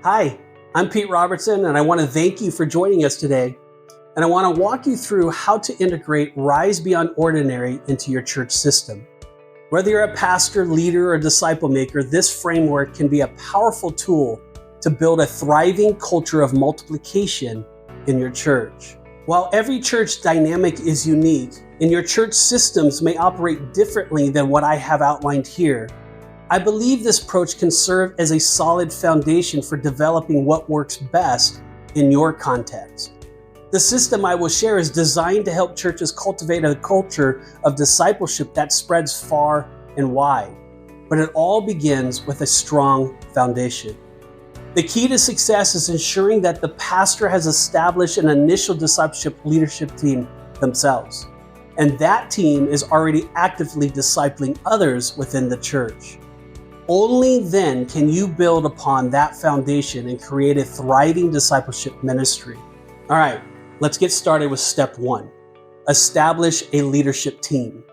Hi, I'm Pete Robertson, and I want to thank you for joining us today. And I want to walk you through how to integrate Rise Beyond Ordinary into your church system. Whether you're a pastor, leader, or disciple maker, this framework can be a powerful tool to build a thriving culture of multiplication in your church. While every church dynamic is unique, and your church systems may operate differently than what I have outlined here, I believe this approach can serve as a solid foundation for developing what works best in your context. The system I will share is designed to help churches cultivate a culture of discipleship that spreads far and wide, but it all begins with a strong foundation. The key to success is ensuring that the pastor has established an initial discipleship leadership team themselves, and that team is already actively discipling others within the church. Only then can you build upon that foundation and create a thriving discipleship ministry. All right, let's get started with step 1. Establish a leadership team.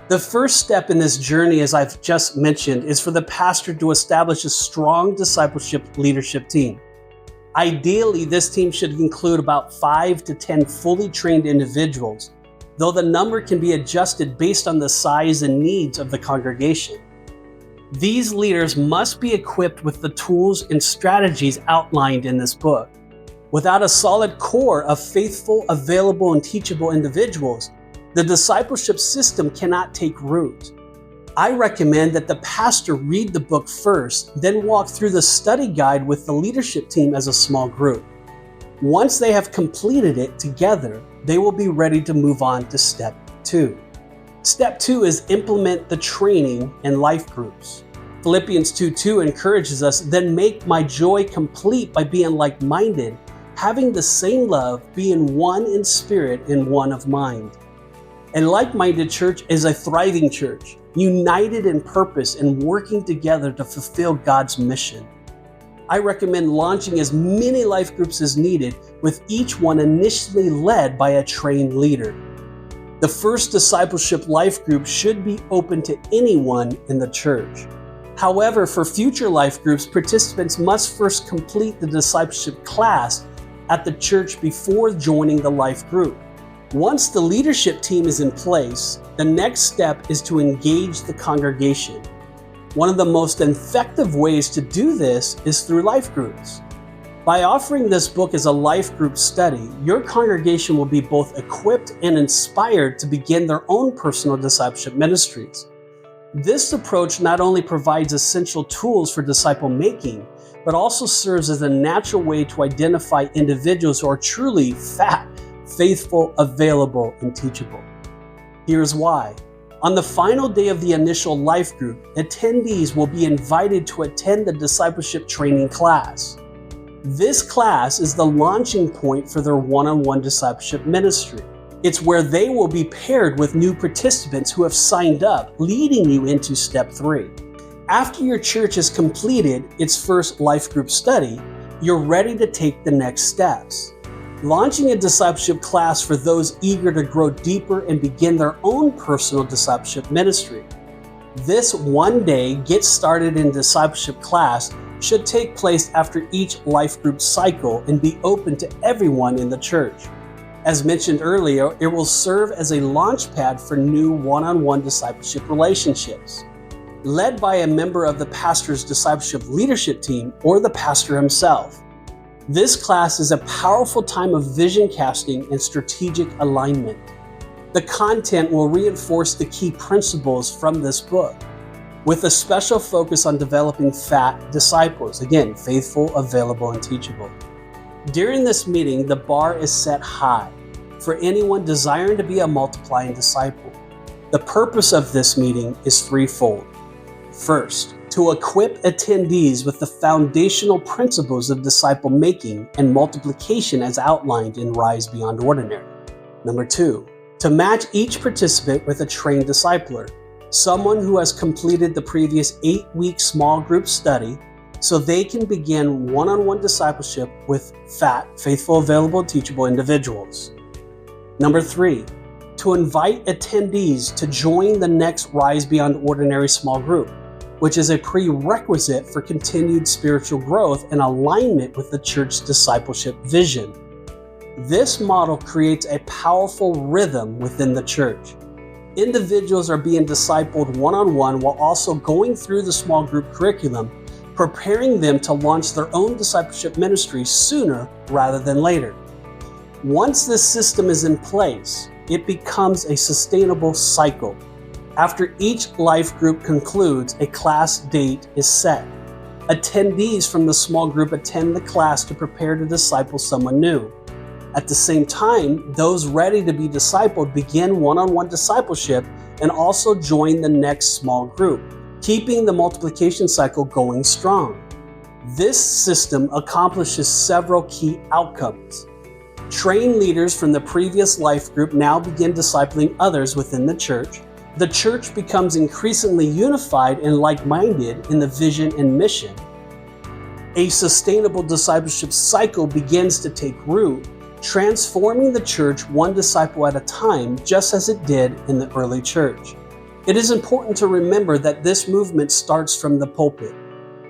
The first step in this journey, as I've just mentioned, is for the pastor to establish a strong discipleship leadership team. Ideally, this team should include about 5 to 10 fully trained individuals, though the number can be adjusted based on the size and needs of the congregation. These leaders must be equipped with the tools and strategies outlined in this book. Without a solid core of faithful, available, and teachable individuals, the discipleship system cannot take root. I recommend that the pastor read the book first, then walk through the study guide with the leadership team as a small group. Once they have completed it together, they will be ready to move on to step 2. Step 2 is implement the training and life groups. Philippians 2:2 encourages us, then make my joy complete by being like-minded, having the same love, being one in spirit and one of mind. A like-minded church is a thriving church, united in purpose and working together to fulfill God's mission. I recommend launching as many life groups as needed, with each one initially led by a trained leader. The first discipleship life group should be open to anyone in the church. However, for future life groups, participants must first complete the discipleship class at the church before joining the life group. Once the leadership team is in place, the next step is to engage the congregation. One of the most effective ways to do this is through life groups. By offering this book as a life group study, your congregation will be both equipped and inspired to begin their own personal discipleship ministries. This approach not only provides essential tools for disciple making, but also serves as a natural way to identify individuals who are truly faithful, available, and teachable. Here's why. On the final day of the initial life group, attendees will be invited to attend the discipleship training class. This class is the launching point for their one-on-one discipleship ministry. It's where they will be paired with new participants who have signed up, leading you into step 3. After your church has completed its first life group study, you're ready to take the next steps. Launching a discipleship class for those eager to grow deeper and begin their own personal discipleship ministry. This one-day Get Started in Discipleship class should take place after each life group cycle and be open to everyone in the church. As mentioned earlier, it will serve as a launch pad for new one-on-one discipleship relationships. Led by a member of the pastor's discipleship leadership team or the pastor himself. This class is a powerful time of vision casting and strategic alignment. The content will reinforce the key principles from this book, with a special focus on developing fat disciples. Again, faithful, available, and teachable. During this meeting, the bar is set high for anyone desiring to be a multiplying disciple. The purpose of this meeting is threefold. First, to equip attendees with the foundational principles of disciple making and multiplication as outlined in Rise Beyond Ordinary. Number 2, to match each participant with a trained discipler, someone who has completed the previous 8-week small group study so they can begin one-on-one discipleship with faithful, available, teachable individuals. Number 3, to invite attendees to join the next Rise Beyond Ordinary small group. which is a prerequisite for continued spiritual growth and alignment with the church discipleship vision. This model creates a powerful rhythm within the church. Individuals are being discipled one-on-one while also going through the small group curriculum, preparing them to launch their own discipleship ministry sooner rather than later. Once this system is in place, it becomes a sustainable cycle. After each life group concludes, a class date is set. Attendees from the small group attend the class to prepare to disciple someone new. At the same time, those ready to be discipled begin one-on-one discipleship and also join the next small group, keeping the multiplication cycle going strong. This system accomplishes several key outcomes. Trained leaders from the previous life group now begin discipling others within the church. The church becomes increasingly unified and like-minded in the vision and mission. A sustainable discipleship cycle begins to take root, transforming the church one disciple at a time, just as it did in the early church. It is important to remember that this movement starts from the pulpit.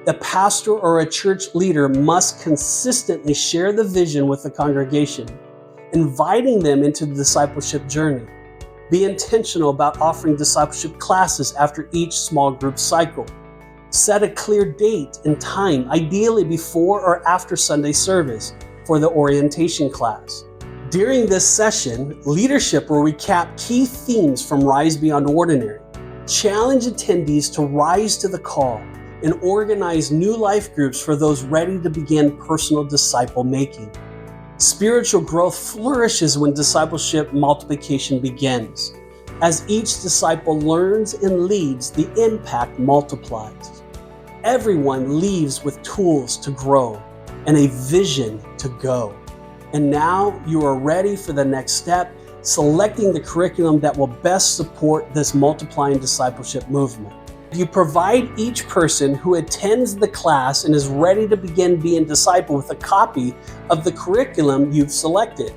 The pastor or a church leader must consistently share the vision with the congregation, inviting them into the discipleship journey. Be intentional about offering discipleship classes after each small group cycle. Set a clear date and time, ideally before or after Sunday service, for the orientation class. During this session, leadership will recap key themes from Rise Beyond Ordinary, challenge attendees to rise to the call, and organize new life groups for those ready to begin personal disciple making. Spiritual growth flourishes when discipleship multiplication begins. As each disciple learns and leads, the impact multiplies. Everyone leaves with tools to grow and a vision to go. And now you are ready for the next step, selecting the curriculum that will best support this multiplying discipleship movement. You provide each person who attends the class and is ready to begin being discipled with a copy of the curriculum you've selected.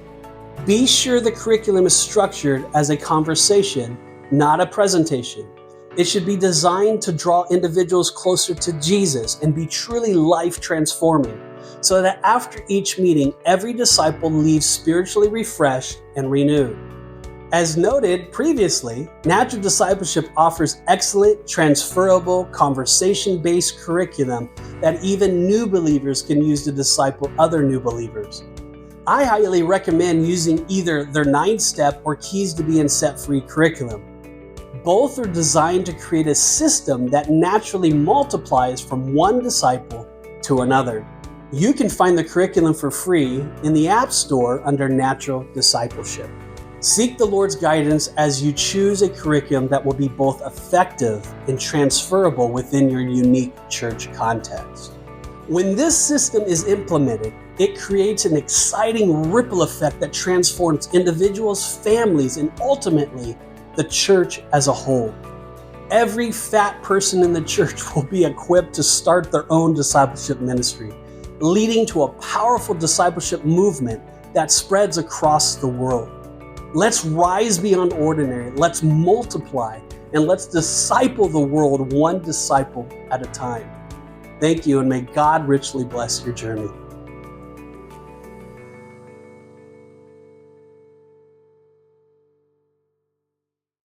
Be sure the curriculum is structured as a conversation, not a presentation. It should be designed to draw individuals closer to Jesus and be truly life-transforming, so that after each meeting, every disciple leaves spiritually refreshed and renewed. As noted previously, Natural Discipleship offers excellent, transferable, conversation-based curriculum that even new believers can use to disciple other new believers. I highly recommend using either their 9-step or Keys to Being Set Free curriculum. Both are designed to create a system that naturally multiplies from one disciple to another. You can find the curriculum for free in the App Store under Natural Discipleship. Seek the Lord's guidance as you choose a curriculum that will be both effective and transferable within your unique church context. When this system is implemented, it creates an exciting ripple effect that transforms individuals, families, and ultimately the church as a whole. Every fat person in the church will be equipped to start their own discipleship ministry, leading to a powerful discipleship movement that spreads across the world. Let's rise beyond ordinary, let's multiply, and let's disciple the world one disciple at a time. Thank you, and may God richly bless your journey.